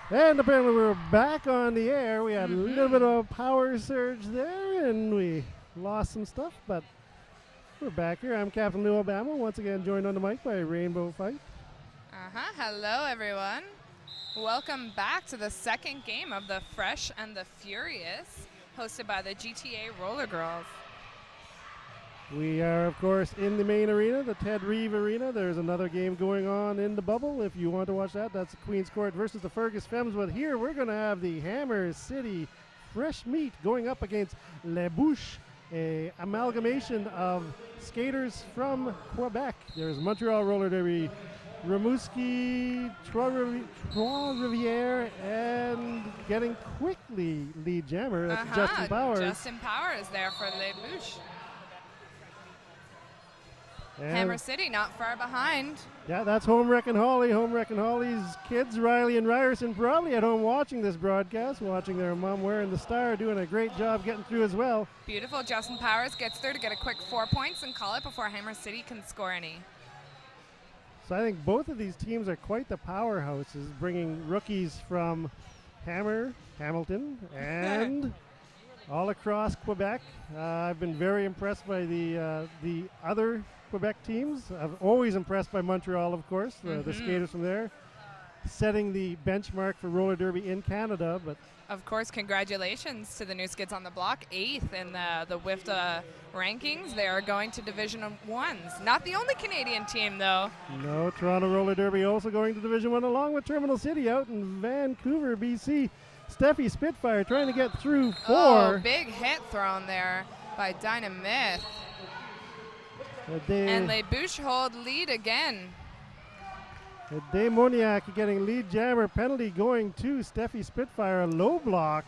And apparently we're back on the air. We had a little bit of a power surge there, and we lost some stuff, but we're back here. I'm Captain Lou Obama, once again joined on the mic by Rainbow Fight. Hello, everyone. Welcome back to the second game of the Fresh and the Furious, hosted by the GTA Rollergirls. We are, of course, in the main arena, the Reeve Arena. There's another game going on in the bubble. If you want to watch that, that's the Queen's Court versus the Fergus Feims. But here we're going to have the Hammer City FreshMeat going up against Les Bûches, a amalgamation of skaters from Quebec. There's Montreal Roller Derby, Rimouski, Trois-Rivières, and getting quickly lead jammer. That's Justin Powers. Justin Powers there for Les Bûches. And Hammer City not far behind. Yeah, that's Home Wreckin' Holly. Home Wreckin' Holly's kids, Riley and Ryerson, probably at home watching this broadcast, watching their mom wearing the star, doing a great job getting through as well. Beautiful. Justin Powers gets there to get a quick 4 points and call it before Hammer City can score any. So I think both of these teams are quite the powerhouses, bringing rookies from Hamilton, and all across Quebec. I've been very impressed by the other Quebec teams. I'm always impressed by Montreal, of course, the skaters from there, setting the benchmark for roller derby in Canada. But of course, congratulations to the new skids on the block, 8th in the WIFTA rankings. They are going to Division 1s. Not the only Canadian team, though. No, Toronto Roller Derby also going to Division 1 along with Terminal City out in Vancouver, BC. Steffi Spitfire trying to get through 4. Oh, big hit thrown there by Dynamith. And Les Bûches hold lead again. Demoniac getting lead jammer penalty going to Steffi Spitfire, a low block.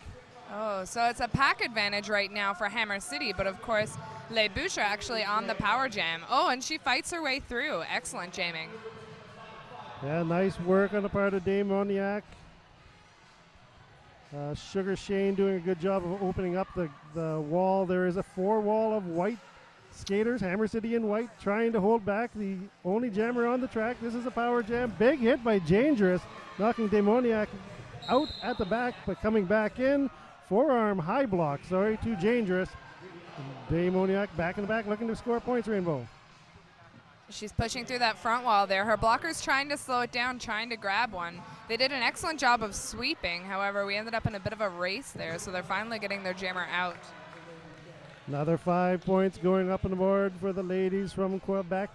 Oh, so it's a pack advantage right now for Hammer City, but of course, Les Bûches are actually on the power jam. Oh, and she fights her way through. Excellent jamming. Yeah, nice work on the part of Demoniac. Sugar Shane doing a good job of opening up the wall. There is a 4 wall of white skaters, Hammer City in white, trying to hold back the only jammer on the track. This is a power jam. Big hit by Dangerous, knocking Demoniac out at the back, but coming back in. Forearm high block, too Dangerous. Demoniac back in the back looking to score points, Rainbow. She's pushing through that front wall there. Her blocker's trying to slow it down, trying to grab one. They did an excellent job of sweeping. However, we ended up in a bit of a race there, so they're finally getting their jammer out. Another 5 points going up on the board for the ladies from Quebec.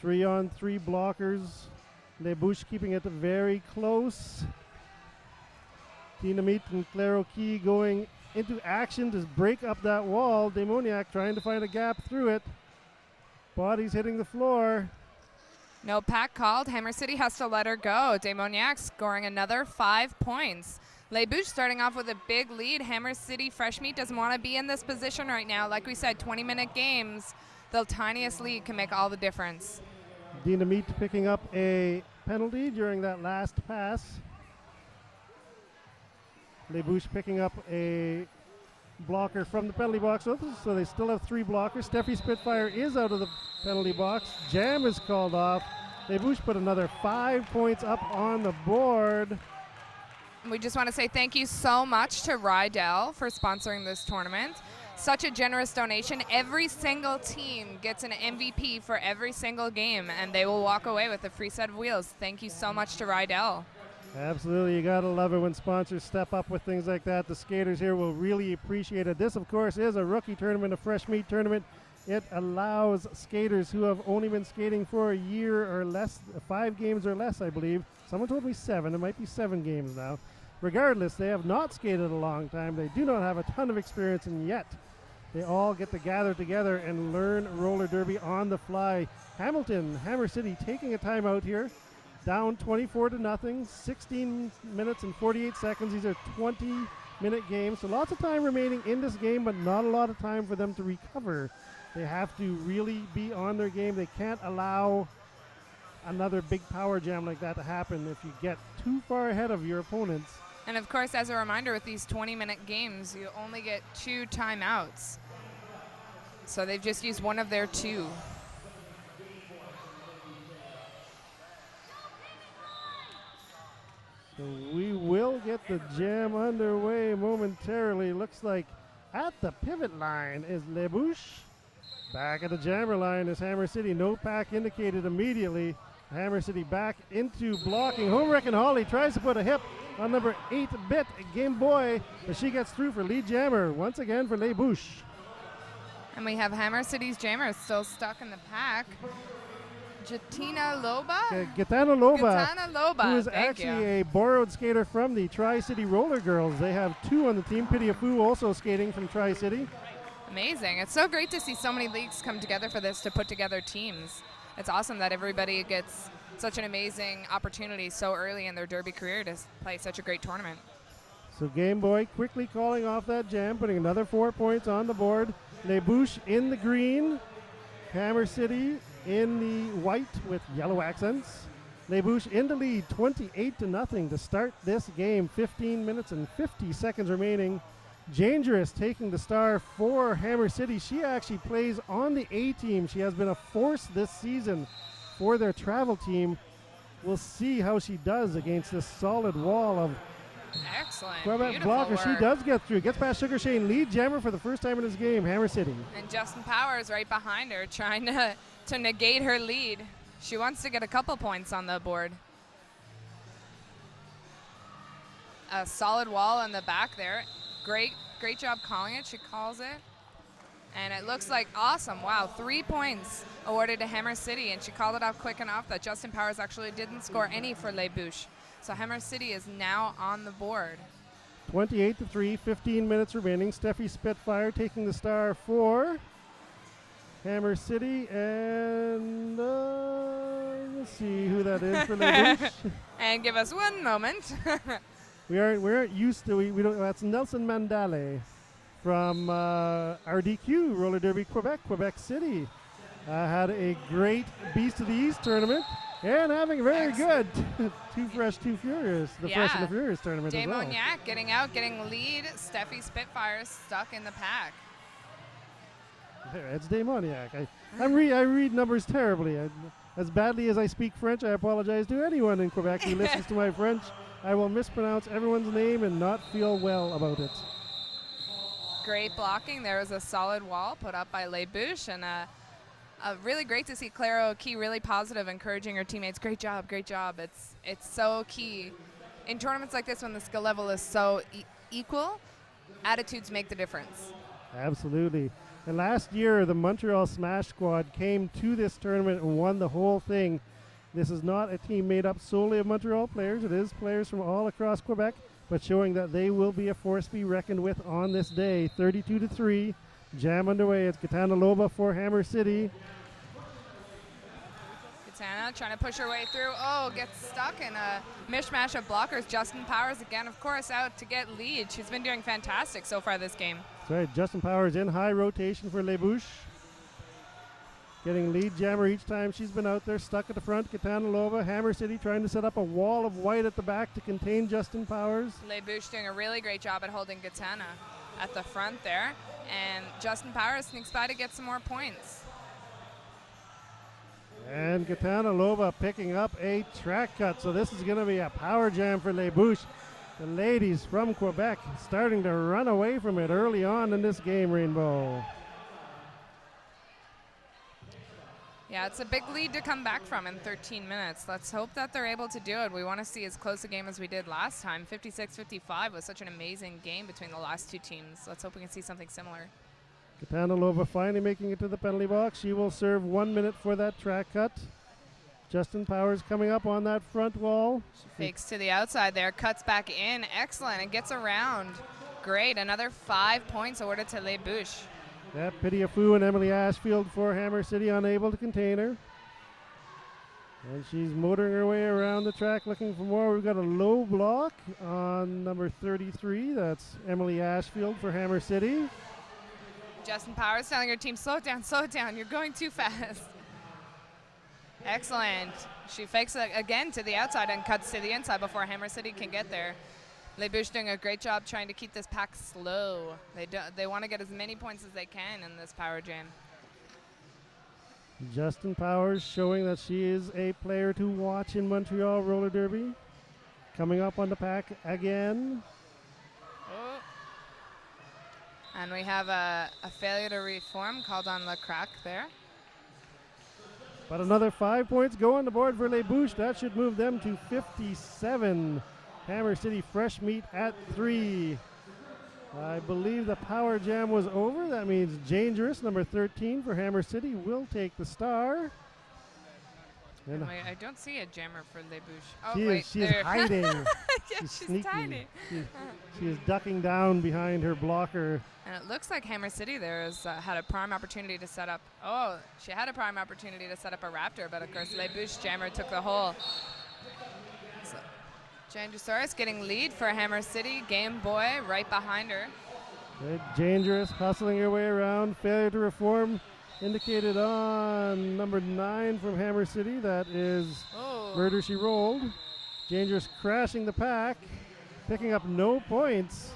3-on-3 blockers. Les Bûches keeping it very close. Dynamite and Claro Key going into action to break up that wall. Demoniac trying to find a gap through it. Bodies hitting the floor. No pack called. Hammer City has to let her go. Demoniac scoring another 5 points. Les Bûches starting off with a big lead. Hammer City FreshMeat doesn't want to be in this position right now. Like we said, 20-minute games. The tiniest lead can make all the difference. Dynamite picking up a penalty during that last pass. Les Bûches picking up a blocker from the penalty box, so they still have 3 blockers. Steffi Spitfire is out of the penalty box. Jam is called off. Les Bûches put another 5 points up on the board. We just want to say thank you so much to Rydell for sponsoring this tournament. Such a generous donation. Every single team gets an MVP for every single game, and they will walk away with a free set of wheels. Thank you so much to Rydell. Absolutely. You got to love it when sponsors step up with things like that. The skaters here will really appreciate it. This, of course, is a rookie tournament, a fresh meat tournament. It allows skaters who have only been skating for a year or less, 5 games or less, I believe. Someone told me 7. It might be 7 games now. Regardless, they have not skated a long time. They do not have a ton of experience, and yet they all get to gather together and learn roller derby on the fly. Hammer City taking a timeout here. Down 24-0, 16 minutes and 48 seconds. These are 20-minute games, so lots of time remaining in this game, but not a lot of time for them to recover. They have to really be on their game. They can't allow another big power jam like that to happen if you get too far ahead of your opponents. And of course, as a reminder, with these 20-minute games, you only get 2 timeouts. So they've just used one of their 2. So we will get the jam underway momentarily. Looks like at the pivot line is Les Bûches. Back at the jammer line is Hammer City. No pack indicated immediately. Hammer City back into blocking. Homewrecking Holly tries to put a hip on number 8-bit Game Boy, but she gets through for lead jammer once again for Les Bûches. And we have Hammer City's jammer still stuck in the pack. Gitana Loba, who is actually a borrowed skater from the Tri-City Rollergirls. They have two on the team. Pidiafu also skating from Tri-City. Amazing. It's so great to see so many leagues come together for this to put together teams. It's awesome that everybody gets such an amazing opportunity so early in their derby career to play such a great tournament. So Game Boy quickly calling off that jam, putting another 4 points on the board. Les Bûches in the green. Hammer City in the white with yellow accents. Les Bûches in the lead, 28-0 to start this game. 15 minutes and 50 seconds remaining. Dangerous taking the star for Hammer City. She actually plays on the A team. She has been a force this season for their travel team. We'll see how she does against this solid wall of excellent. Quebec blocker. Work. She does get through. Gets past Sugar Shane. Lead jammer for the first time in this game, Hammer City. And Justin Powers right behind her trying to negate her lead. She wants to get a couple points on the board. A solid wall in the back there. Great job calling it. She calls it. And it looks like awesome. Wow, 3 points awarded to Hammer City. And she called it off quick enough that Justin Powers actually didn't score any for Les Bûches. So Hammer City is now on the board. 28-3, 15 minutes remaining. Steffi Spitfire taking the star for Hammer City. And let's see who that is for Les Bûches. And give us one moment. We aren't used to we don't. That's Nelson Mandale from RDQ Roller Derby Quebec City. Had a great Beast of the East tournament and having a very good Too Fresh, Too Furious, the Fresh and the Furious tournament as well. Damoniac getting out, getting lead. Steffi Spitfire stuck in the pack. It's Demoniac. I read numbers terribly. As badly as I speak French, I apologize to anyone in Quebec who listens to my French. I will mispronounce everyone's name and not feel well about it. Great blocking. There was a solid wall put up by Les Bûches, and really great to see Clara O'Key really positive, encouraging her teammates. Great job, great job. It's so key. In tournaments like this, when the skill level is so equal, attitudes make the difference. Absolutely. And last year, the Montreal Smash Squad came to this tournament and won the whole thing. This is not a team made up solely of Montreal players. It is players from all across Quebec, but showing that they will be a force to be reckoned with on this day. 32-3, jam underway. It's Gitana Loba for Hammer City. Gitana trying to push her way through. Oh, gets stuck in a mishmash of blockers. Justin Powers again, of course, out to get lead. She's been doing fantastic so far this game. That's right. Justin Powers in high rotation for Les Bûches. Getting lead jammer each time she's been out there, stuck at the front. Gitana Loba, Hammer City trying to set up a wall of white at the back to contain Justin Powers. Les Bûches doing a really great job at holding Gitana at the front there. And Justin Powers sneaks by to get some more points. And Gitana Loba picking up a track cut. So this is going to be a power jam for Les Bûches. The ladies from Quebec starting to run away from it early on in this game, Rainbow. Yeah, it's a big lead to come back from in 13 minutes. Let's hope that they're able to do it. We want to see as close a game as we did last time. 56-55 was such an amazing game between the last two teams. Let's hope we can see something similar. Gitana Loba finally making it to the penalty box. She will serve 1 minute for that track cut. Justin Powers coming up on that front wall. She fakes to the outside there, cuts back in. Excellent, and gets around. Great, another 5 points awarded to Les Bûches. That Pidiafu and Emily Ashfield for Hammer City unable to contain her. And she's motoring her way around the track looking for more. We've got a low block on number 33. That's Emily Ashfield for Hammer City. Justin Powers telling her team, slow it down, you're going too fast. Excellent. She fakes it again to the outside and cuts to the inside before Hammer City can get there. Les Bûches doing a great job trying to keep this pack slow. They want to get as many points as they can in this power jam. Justin Powers showing that she is a player to watch in Montreal Roller Derby. coming up on the pack again. Oh. And we have a failure to reform called on Le Crack there. But another 5 points go on the board for Les Bûches. That should move them to 57. Hammer City Fresh Meat at 3. I believe the power jam was over. That means Dangerous, number 13 for Hammer City, will take the star. And I don't see a jammer for Les Bûches. Oh, she is hiding. Yeah, she's she's sneaky. tiny. She is ducking down behind her blocker. And it looks like Hammer City there has had a prime opportunity to set up. Oh, she had a prime opportunity to set up a Raptor, but of course Les Bûches jammer took the hole. So, Jandusaurus getting lead for Hammer City. Game Boy right behind her. Dangerous, hustling her way around. Failure to reform indicated on number 9 from Hammer City. That is Murder She Rolled. Dangerous crashing the pack, picking up no points.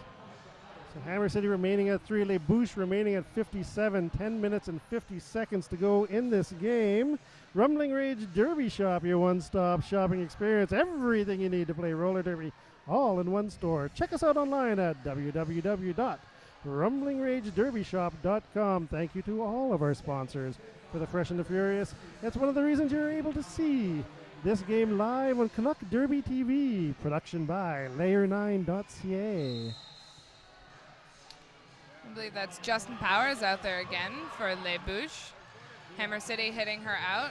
So Hammer City remaining at 3, Les Bûches remaining at 57. 10 minutes and 50 seconds to go in this game. Rumbling Rage Derby Shop, your one-stop shopping experience. Everything you need to play roller derby, all in one store. Check us out online at www.rumblingragederbyshop.com. Thank you to all of our sponsors for the Fresh and the Furious. That's one of the reasons you're able to see this game live on Canuck Derby TV. Production by Layer9.ca. I believe that's Justin Powers out there again for Les Bûches. Hammer City hitting her out.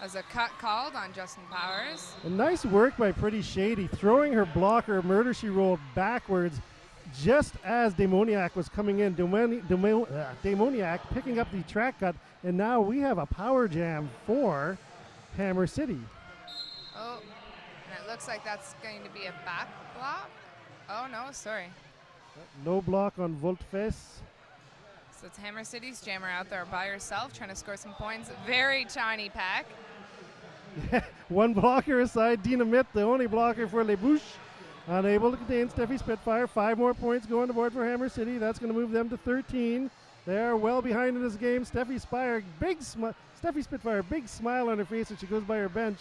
As a cut called on Justin Powers. A nice work by Pretty Shady, throwing her blocker, Murder She Rolled, backwards just as Demoniac was coming in. Demoniac picking up the track cut, and now we have a power jam for Hammer City. Oh, and it looks like that's going to be a back block. Oh, no, sorry. No block on Voltfest. So it's Hammer City's jammer out there by herself trying to score some points. Very tiny pack. One blocker aside, Dynamite, the only blocker for Les Bûches. Unable to contain Steffi Spitfire. 5 more points go on the board for Hammer City. That's going to move them to 13. They are well behind in this game. Steffi Spitfire, big smile on her face as she goes by her bench.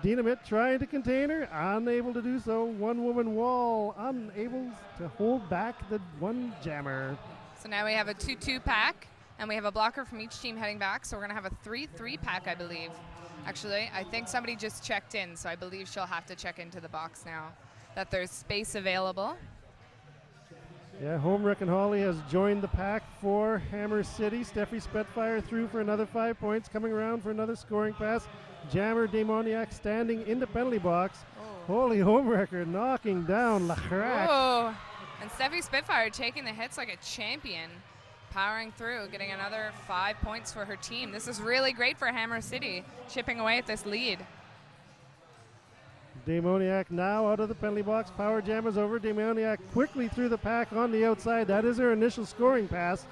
Dynamite trying to contain her, unable to do so. One woman wall, unable to hold back the one jammer. So now we have a 2-2 pack, and we have a blocker from each team heading back. So we're going to have a 3-3 pack, I believe. Actually, I think somebody just checked in, so I believe she'll have to check into the box now, that there's space available. Yeah, Homewreck and Holly has joined the pack for Hammer City. Steffi Spitfire through for another 5 points, coming around for another scoring pass. Jammer Demoniac standing in the penalty box. Holy Homewrecker knocking down La Crack. Oh, and Steffi Spitfire taking the hits like a champion, powering through, getting another 5 points for her team. This is really great for Hammer City, chipping away at this lead. Demoniac now out of the penalty box. Power jam is over. Demoniac quickly through the pack on the outside. That is her initial scoring pass.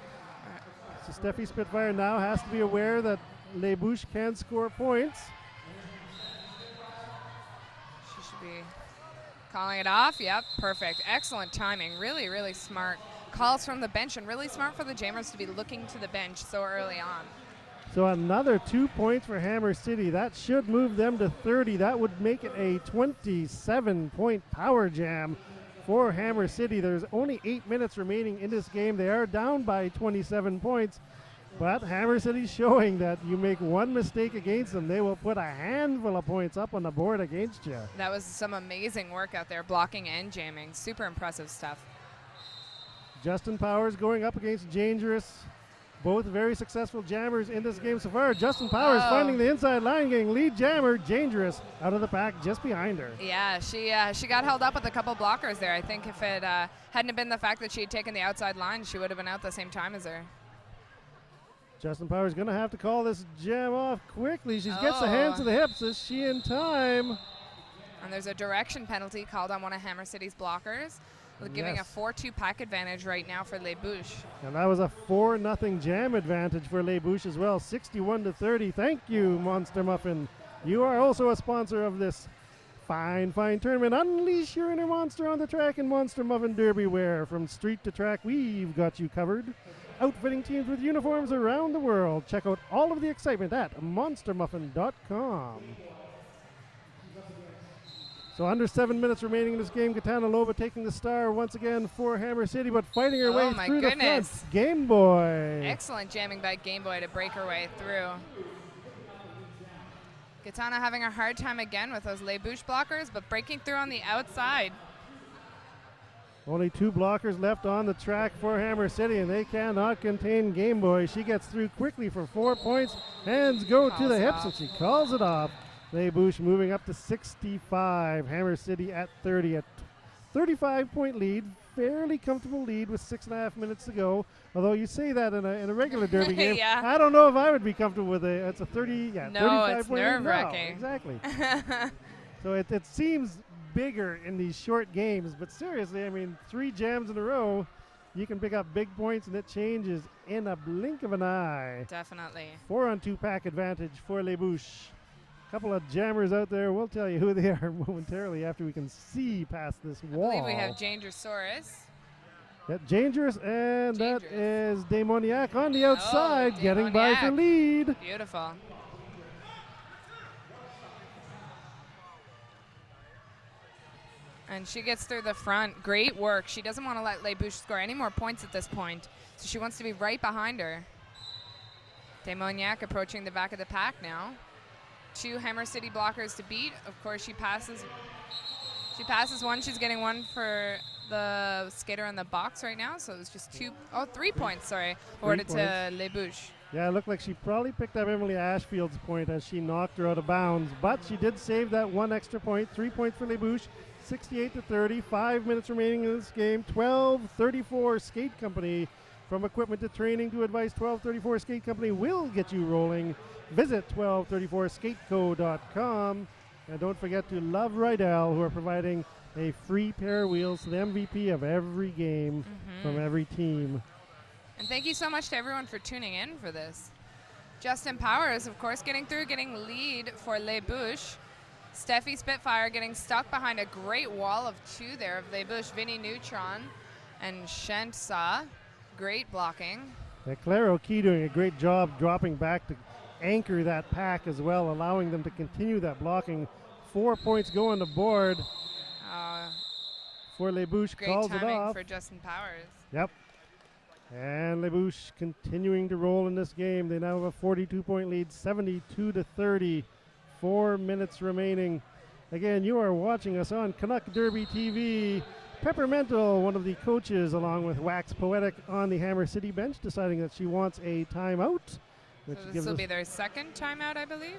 So Steffi Spitfire now has to be aware that Les Bûches can score points. She should be calling it off. Yep, perfect. Excellent timing. Really, really smart. Calls from the bench, and really smart for the jammers to be looking to the bench so early on. So another 2 points for Hammer City. That should move them to 30. That would make it a 27-point power jam for Hammer City. There's only 8 minutes remaining in this game. They are down by 27 points. But Hammer City's showing that you make one mistake against them, they will put a handful of points up on the board against you. That was some amazing work out there, blocking and jamming. Super impressive stuff. Justin Powers going up against Dangerous. Both very successful jammers in this game so far. Justin Powers finding the inside line, getting lead jammer, Dangerous, out of the pack just behind her. Yeah, she got held up with a couple blockers there. I think if it hadn't been the fact that she had taken the outside line, she would have been out the same time as her. Justin Powers going to have to call this jam off quickly. She gets the hands to the hips. Is she in time? And there's a direction penalty called on one of Hammer City's blockers, giving a 4-2 pack advantage right now for Les Bûches. And that was a 4-0 jam advantage for Les Bûches as well, 61-30. Thank you, Monster Muffin. You are also a sponsor of this fine, fine tournament. Unleash your inner monster on the track in Monster Muffin Derby wear. From street to track, we've got you covered. Outfitting teams with uniforms around the world. Check out all of the excitement at monstermuffin.com. So under 7 minutes remaining in this game. Katana Loba taking the star once again for Hammer City, but fighting her way through the front. Game Boy. Excellent jamming by Game Boy to break her way through. Katana having a hard time again with those Les Bûches blockers, but breaking through on the outside. Only 2 blockers left on the track for Hammer City, and they cannot contain Game Boy. She gets through quickly for 4 points. Hands go to the hips, and she calls it off. Les Bûches moving up to 65. Hammer City at 30. A 35-point lead. Fairly comfortable lead with 6.5 minutes to go. Although you say that in a regular derby game, yeah. I don't know if I would be comfortable with it. It's a 35 it's point nerve-wracking. lead. No, exactly. So it seems bigger in these short games, but seriously, I mean, 3 jams in a row, you can pick up big points, and it changes in a blink of an eye. Definitely. 4-on-2 pack advantage for Les Bûches. Couple of jammers out there. We'll tell you who they are momentarily after we can see past this wall. I believe we have Dangerosaurus. Yep, Dangerous, and that is Demoniac on the outside, getting by for lead. Beautiful. And she gets through the front. Great work. She doesn't want to let Les Bûches score any more points at this point, so she wants to be right behind her. Demoniac approaching the back of the pack now. 2 Hammer City blockers to beat. Of course, she passes one. She's getting one for the skater in the box right now, so it's just 3 points, awarded to Les Bûches. Yeah, it looked like she probably picked up Emily Ashfield's point as she knocked her out of bounds, but she did save that 1 extra point. 3 points for Les Bûches, 68-30. 5 minutes remaining in this game. 12:34 Skate Company. From equipment to training to advice, 1234 Skate Company will get you rolling. Visit 1234skateco.com. And don't forget to love Rydell, who are providing a free pair of wheels to the MVP of every game from every team. And thank you so much to everyone for tuning in for this. Justin Powers, of course, getting lead for Les Bûches. Steffi Spitfire getting stuck behind a great wall of 2 there of Les Bûches. Vinny Neutron and Shent Sa. Great blocking. Claire O'Kee doing a great job dropping back to anchor that pack as well, allowing them to continue that blocking. 4 points go on the board for Les Bûches. Calls it off. Great timing for Justin Powers. Yep. And Les Bûches continuing to roll in this game. They now have a 42-point lead, 72-30. 4 minutes remaining. Again, you are watching us on Canuck Derby TV. Peppermental, one of the coaches, along with Wax Poetic on the Hammer City bench, deciding that she wants a timeout. So this will be their second timeout, I believe?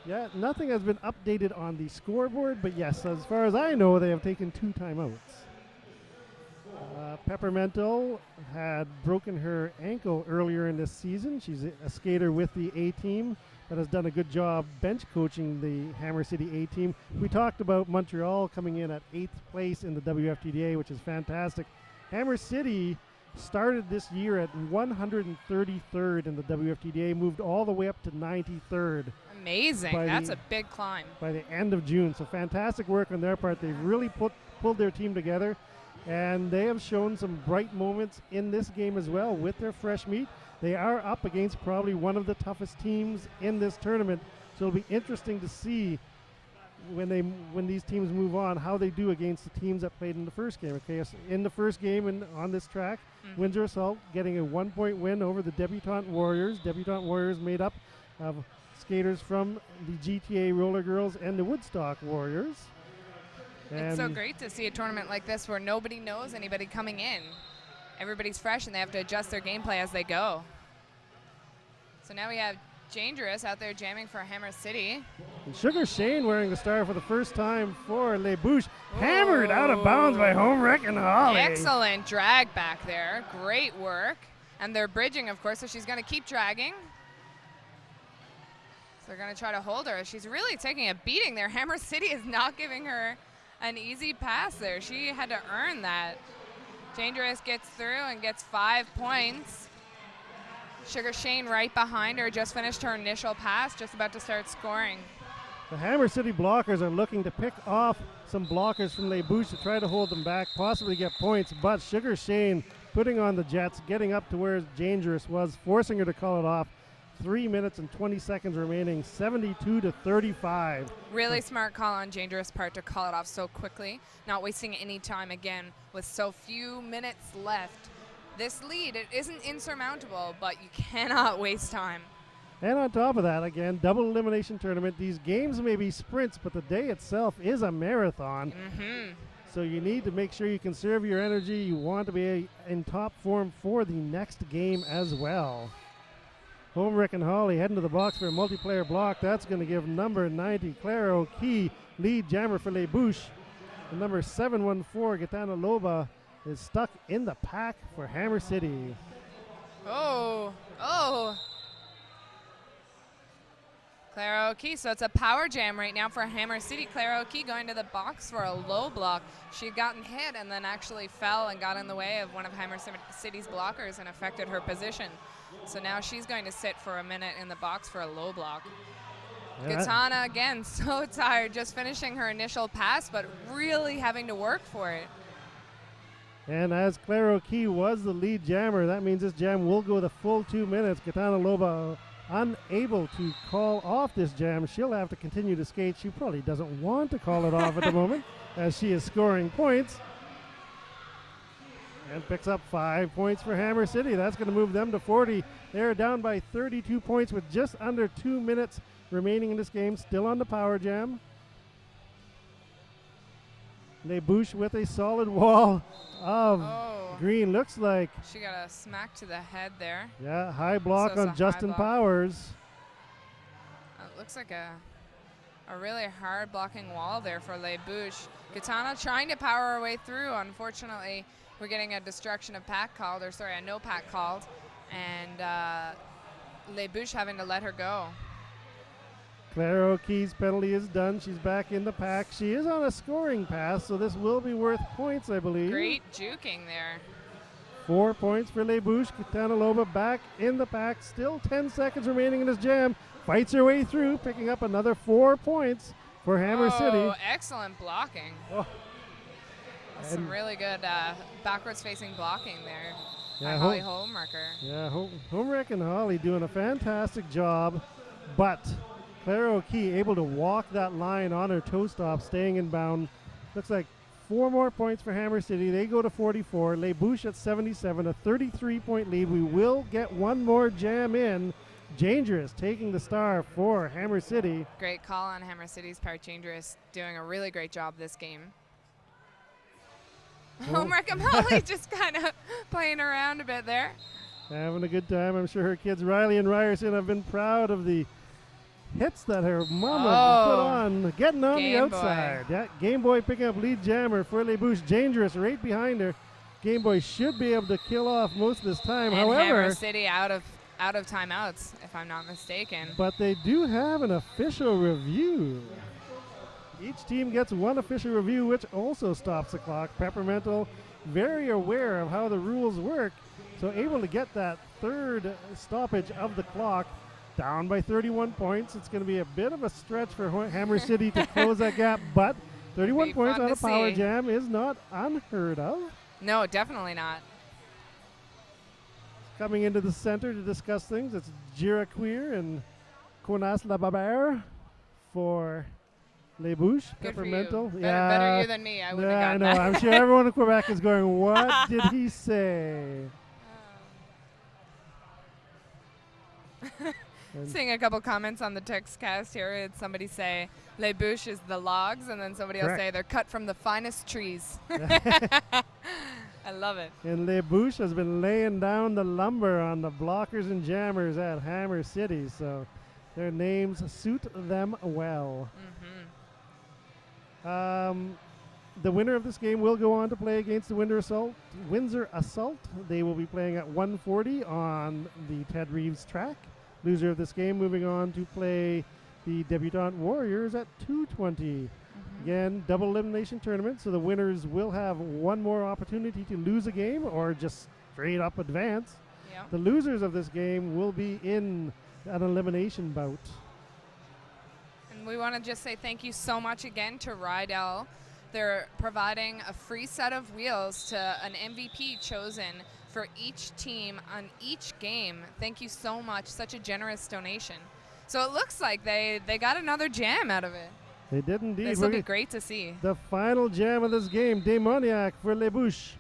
Yeah, nothing has been updated on the scoreboard, but yes, as far as I know, they have taken 2 timeouts. Peppermental had broken her ankle earlier in this season. She's a skater with the A-team that has done a good job bench coaching the Hammer City A-team. We talked about Montreal coming in at 8th place in the WFTDA, which is fantastic. Hammer City started this year at 133rd in the WFTDA, moved all the way up to 93rd. Amazing. That's a big climb. By the end of June. So fantastic work on their part. They've really pulled their team together, and they have shown some bright moments in this game as well with their fresh meat. They are up against probably one of the toughest teams in this tournament, so it'll be interesting to see when these teams move on how they do against the teams that played in the first game. Okay, so in the first game on this track, Windsor Assault getting a 1-point win over the Debutante Warriors. Debutante Warriors made up of skaters from the GTA Rollergirls and the Woodstock Warriors. It's so great to see a tournament like this where nobody knows anybody coming in. Everybody's fresh and they have to adjust their gameplay as they go. So now we have Dangerous out there jamming for Hammer City. And Sugar Shane wearing the star for the first time for Les Bûches. Hammered out of bounds by Home Wrecking Holly. Excellent drag back there. Great work. And they're bridging, of course, so she's going to keep dragging. So they're going to try to hold her. She's really taking a beating there. Hammer City is not giving her an easy pass there. She had to earn that. Dangerous gets through and gets 5 points. Sugar Shane right behind her, just finished her initial pass, just about to start scoring. The Hammer City blockers are looking to pick off some blockers from Les Bûches to try to hold them back, possibly get points, but Sugar Shane putting on the Jets, getting up to where Dangerous was, forcing her to call it off. 3 minutes and 20 seconds remaining, 72-35. Really smart call on Dangerous' part to call it off so quickly, not wasting any time again with so few minutes left. This lead, it isn't insurmountable, but you cannot waste time. And on top of that, again, double elimination tournament. These games may be sprints, but the day itself is a marathon. So you need to make sure you conserve your energy. You want to be in top form for the next game as well. Homerick and Holly heading to the box for a multiplayer block. That's going to give number 90, Claire O'Key, lead jammer for Les Bûches. And number 714, Gitana Loba, is stuck in the pack for Hammer City. Oh. Claire O'Key, so it's a power jam right now for Hammer City. Claire O'Key going to the box for a low block. She had gotten hit and then actually fell and got in the way of one of Hammer City's blockers and affected her position. So now she's going to sit for a minute in the box for a low block. Gitana, again, so tired, just finishing her initial pass, but really having to work for it. And as Claire O'Key was the lead jammer, that means this jam will go the full 2 minutes. Gitana Loba unable to call off this jam. She'll have to continue to skate. She probably doesn't want to call it off at the moment as she is scoring points. And picks up 5 points for Hammer City. That's going to move them to 40. They're down by 32 points with just under 2 minutes remaining in this game. Still on the power jam. Les Bûches with a solid wall of green. Looks like she got a smack to the head there. Yeah, high block on Justin Powers. It looks like a really hard blocking wall there for Les Bûches. Gitana trying to power her way through. Unfortunately, we're getting a destruction of pack called, or sorry, a no pack called, and Les Bûches having to let her go. Claire O'Key's penalty is done. She's back in the pack. She is on a scoring pass, so this will be worth points, I believe. Great juking there. 4 points for Les Bûches. Gitana Loba back in the pack. Still 10 seconds remaining in this jam. Fights her way through, picking up another 4 points for Hammer City. Excellent blocking. Some really good backwards-facing blocking there by Holly Holmrecker. Yeah, Homerick and Holly doing a fantastic job, but Claire O'Key able to walk that line on her toe stop, staying in bound. Looks like 4 more points for Hammer City. They go to 44. Les Bûches at 77, a 33-point lead. We will get one more jam in. Dangerous taking the star for Hammer City. Great call on Hammer City's part. Dangerous doing a really great job this game. Homerick and Holly just kind of playing around a bit there. Having a good time. I'm sure her kids Riley and Ryerson have been proud of the hits that her mama put on, getting on the outside. Yeah, Game Boy picking up lead jammer for Les Bûches. Dangerous right behind her. Game Boy should be able to kill off most of this time. And however, Hammer City out of timeouts, if I'm not mistaken. But they do have an official review. Each team gets one official review, which also stops the clock. Peppermental, very aware of how the rules work, so able to get that third stoppage of the clock. Down by 31 points. It's going to be a bit of a stretch for Hammer City to close that gap, but 31 points on a power jam is not unheard of. No, definitely not. Coming into the center to discuss things, it's Jira Queer and Conas La Babere for Les Bûches. Good Peppermental. for you. Better you than me. I wouldn't have gotten I know. that. I'm sure everyone in Quebec is going, what did he say? Seeing a couple comments on the text cast here. It's somebody say Les Bûches is the logs, and then somebody else say they're cut from the finest trees. I love it. And Les Bûches has been laying down the lumber on the blockers and jammers at Hammer City, so their names suit them well. The winner of this game will go on to play against the Windsor Assault. They will be playing at 140 on the Ted Reeves track. Loser of this game moving on to play the Debutante Warriors at 220. Again, double elimination tournament, so the winners will have one more opportunity to lose a game or just straight up advance. The losers of this game will be in an elimination bout. And we want to just say thank you so much again to Rydell. They're providing a free set of wheels to an MVP chosen for each team on each game. Thank you so much. Such a generous donation. So it looks like they got another jam out of it. They did indeed. This will be great to see. The final jam of this game, Demoniac for Les Bûches.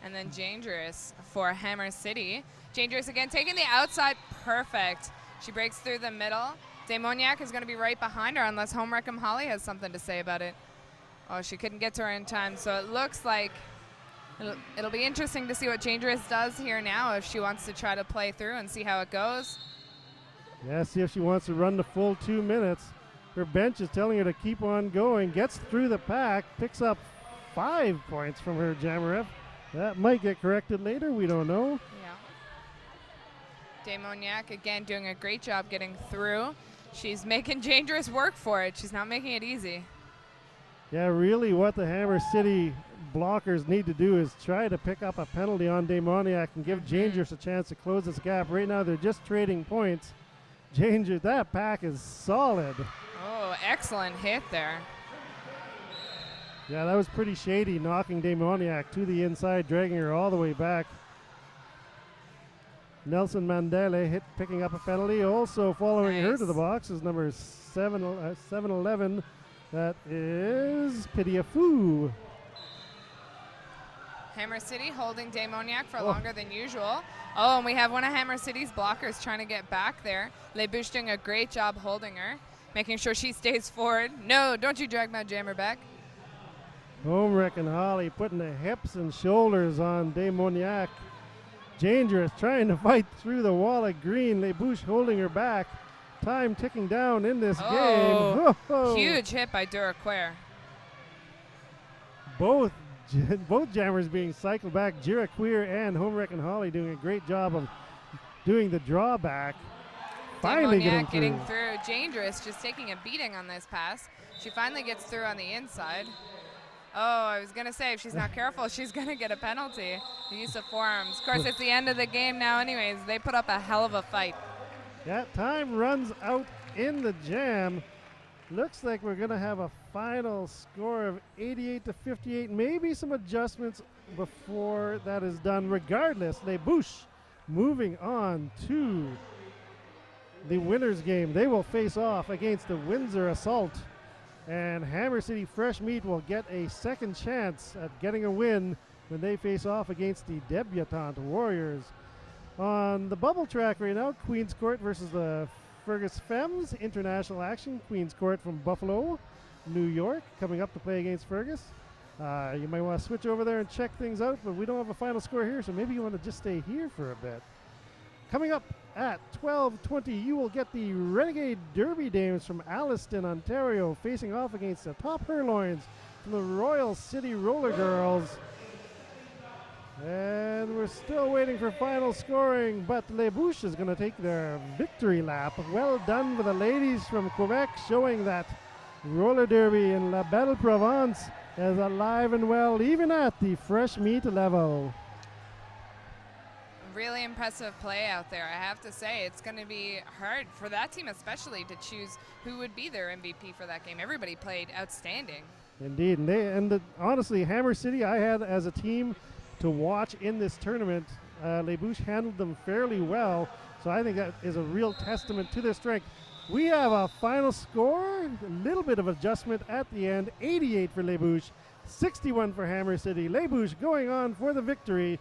And then Dangerous for Hammer City. Dangerous again, taking the outside. Perfect. She breaks through the middle. Demoniac is going to be right behind her unless Homewreckham Holly has something to say about it. Oh, she couldn't get to her in time. So it looks like it'll be interesting to see what Dangerous does here now if she wants to try to play through and see how it goes. Yeah, see if she wants to run the full 2 minutes. Her bench is telling her to keep on going. Gets through the pack, picks up 5 points from her jammer ref. That might get corrected later, we don't know. Yeah. Demoniac again doing a great job getting through. She's making Dangerous work for it. She's not making it easy. Yeah, really what the Hammer City blockers need to do is try to pick up a penalty on Demoniac and give Dangerous a chance to close this gap. Right now they're just trading points. Dangerous, that pack is solid. Oh, excellent hit there. Yeah, that was pretty shady, knocking Demoniac to the inside, dragging her all the way back. Nelson Mandela picking up a penalty. Also following her to the box is number 711. That is Pidiafu. Hammer City holding Demoniac for longer than usual. Oh, and we have one of Hammer City's blockers trying to get back there. Les Bûches doing a great job holding her, making sure she stays forward. No, don't you drag my jammer back. Homewreckham Holly putting the hips and shoulders on Demoniac. Dangerous trying to fight through the wall of green. Les Bûches holding her back. Time ticking down in this game. Oh. Huge hit by DRRD. Both jammers being cycled back. DRRD and Homewreckham Holly doing a great job of doing the drawback. Finally getting through. Dangerous just taking a beating on this pass. She finally gets through on the inside. Oh, I was going to say, if she's not careful, she's going to get a penalty. The use of forearms. Of course, it's the end of the game now anyways. They put up a hell of a fight. That time runs out in the jam. Looks like we're going to have a final score of 88-58. Maybe some adjustments before that is done. Regardless, Les Bûches moving on to the winners game. They will face off against the Windsor Assault. And Hammer City FreshMeat will get a second chance at getting a win when they face off against the Debutante Warriors. On the bubble track right now, Queen's Court versus the Fergus Feims. International action. Queen's Court from Buffalo, New York, coming up to play against Fergus. You might want to switch over there and check things out, but we don't have a final score here, so maybe you want to just stay here for a bit. Coming up at 12:20, you will get the Renegade Derby Dames from Alliston, Ontario, facing off against the Top Hurloins from the Royal City Rollergirls. And we're still waiting for final scoring, but Les Bûches is going to take their victory lap. Well done for the ladies from Quebec, showing that roller derby in La Belle Provence is alive and well, even at the FreshMeat level. Really impressive play out there. I have to say, it's going to be hard for that team especially to choose who would be their MVP for that game. Everybody played outstanding. Indeed, and honestly, Hammer City I had as a team to watch in this tournament. Les Bûches handled them fairly well, so I think that is a real testament to their strength. We have a final score, a little bit of adjustment at the end, 88 for Les Bûches, 61 for Hammer City. Les Bûches going on for the victory.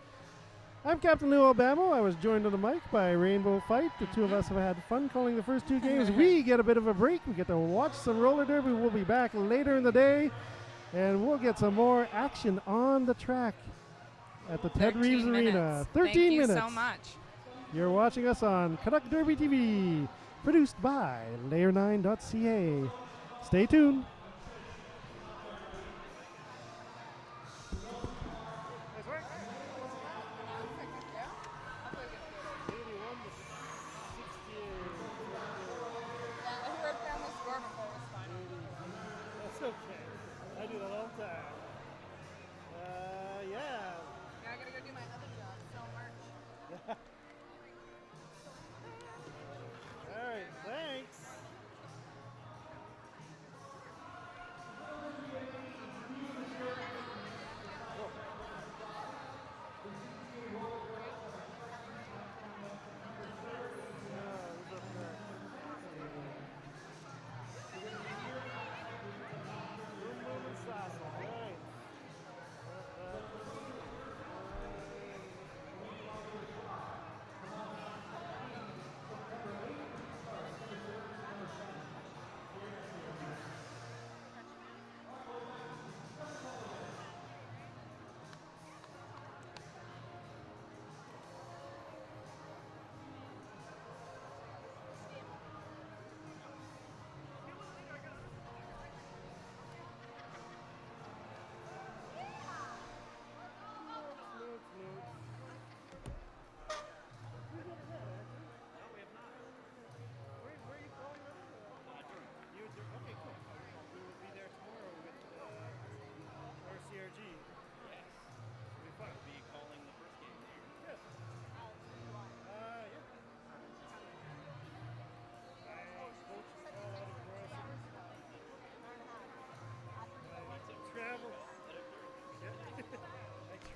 I'm Captain Lou Obama. I was joined on the mic by Rainbow Fight. The two of us have had fun calling the first two games. We get a bit of a break. We get to watch some roller derby. We'll be back later in the day, and we'll get some more action on the track at the Ted Reeves Arena. 13 minutes. Thank you so much. You're watching us on Canuck Derby TV, produced by Layer9.ca. Stay tuned.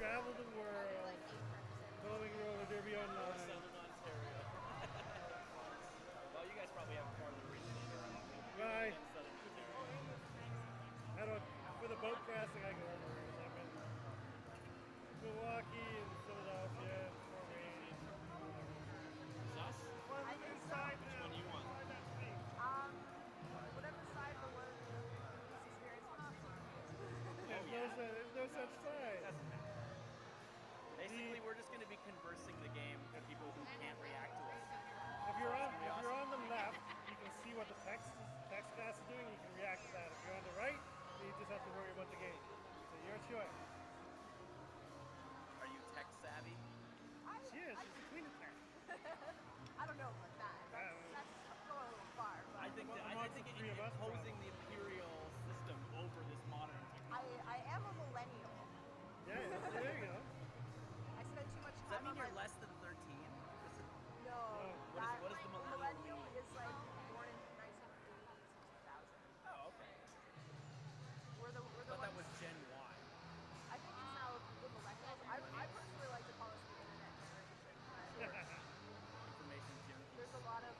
travel the world, following roller derby online. Southern Ontario. Well, you guys probably have part of the reason here. Right. Southern Ontario. I don't. For the boat casting, I go everywhere. So I've been Milwaukee and Philadelphia, and Fort Wayne. Sus? Inside Which one do you want? Whatever side the one is experienced. There's no such side. Doesn't matter. Basically, we're just going to be conversing the game with people who can't react to us. If you're on the left, you can see what the text class is doing. You can react to that. If you're on the right, you just have to worry about the game. So your choice. Are you tech savvy? She is. She's the queen of tech. I don't know about that. That's going a little far. But I think imposing the imperial system over this modern technology. I am a millennial. Yeah, there you go. I spend too much time. Does that mean on you're my... less than 13? No. What is the millennial? Is like born in 1980 to 2000. Oh, okay. We're the But that ones, was Gen Y. I think it's now the millennials. I personally like to call us the internet generation. Information junkies. There's a lot of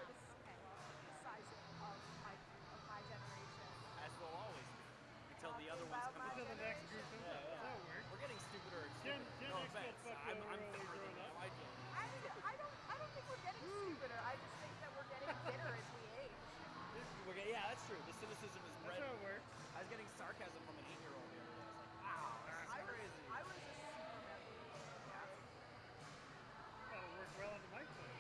criticizing of my generation. As will always be. Until the other ones About come my Until the next group comes up. Yeah. That'll work. We're getting stupider and Gen stupider. X No gets offense. fucked I'm over early dumber than growing up. I did. I don't think we're getting stupider. I just think that we're getting bitter as we age. Yeah, that's true. The cynicism is bred. That's how it works. I was getting sarcasm from an 8-year-old the other day. I was like, wow, that's crazy. I was a super memory. That'll work well on the mic then.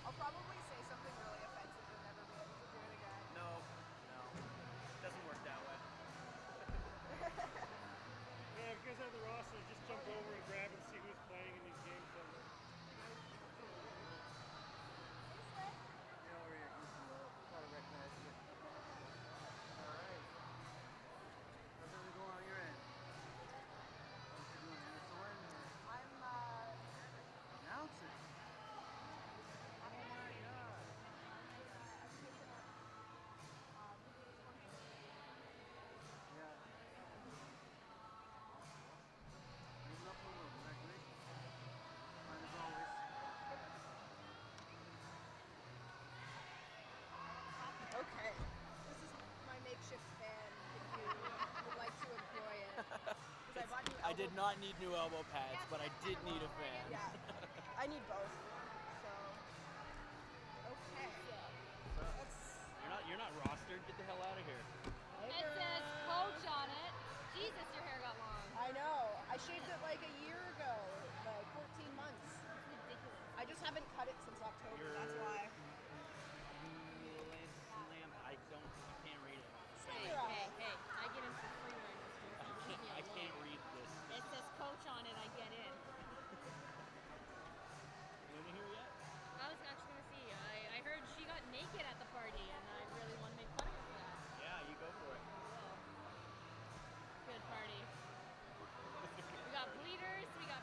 I'll probably say something really offensive and never be able to do it again. No. It doesn't work that way. Yeah, if you guys have the roster, just jump over and grab and see who's playing in these games. Probably recognize you. All right. How's everything going on your end? What you doing? You sword or I'm announcer? Oh my God. Yeah. Moving up a little. Congratulations. Fine as always. okay. This is my makeshift fan if you would like to employ it. 'Cause I bought new I did elbow- not need new elbow pads, but I did need a fan. Yeah. I need both. So okay. You're not rostered. Get the hell out of here. It says coach on it. Jesus, your hair got long. I know. I shaved it like a year ago, like 14 months. Ridiculous. I just haven't cut it since October. That's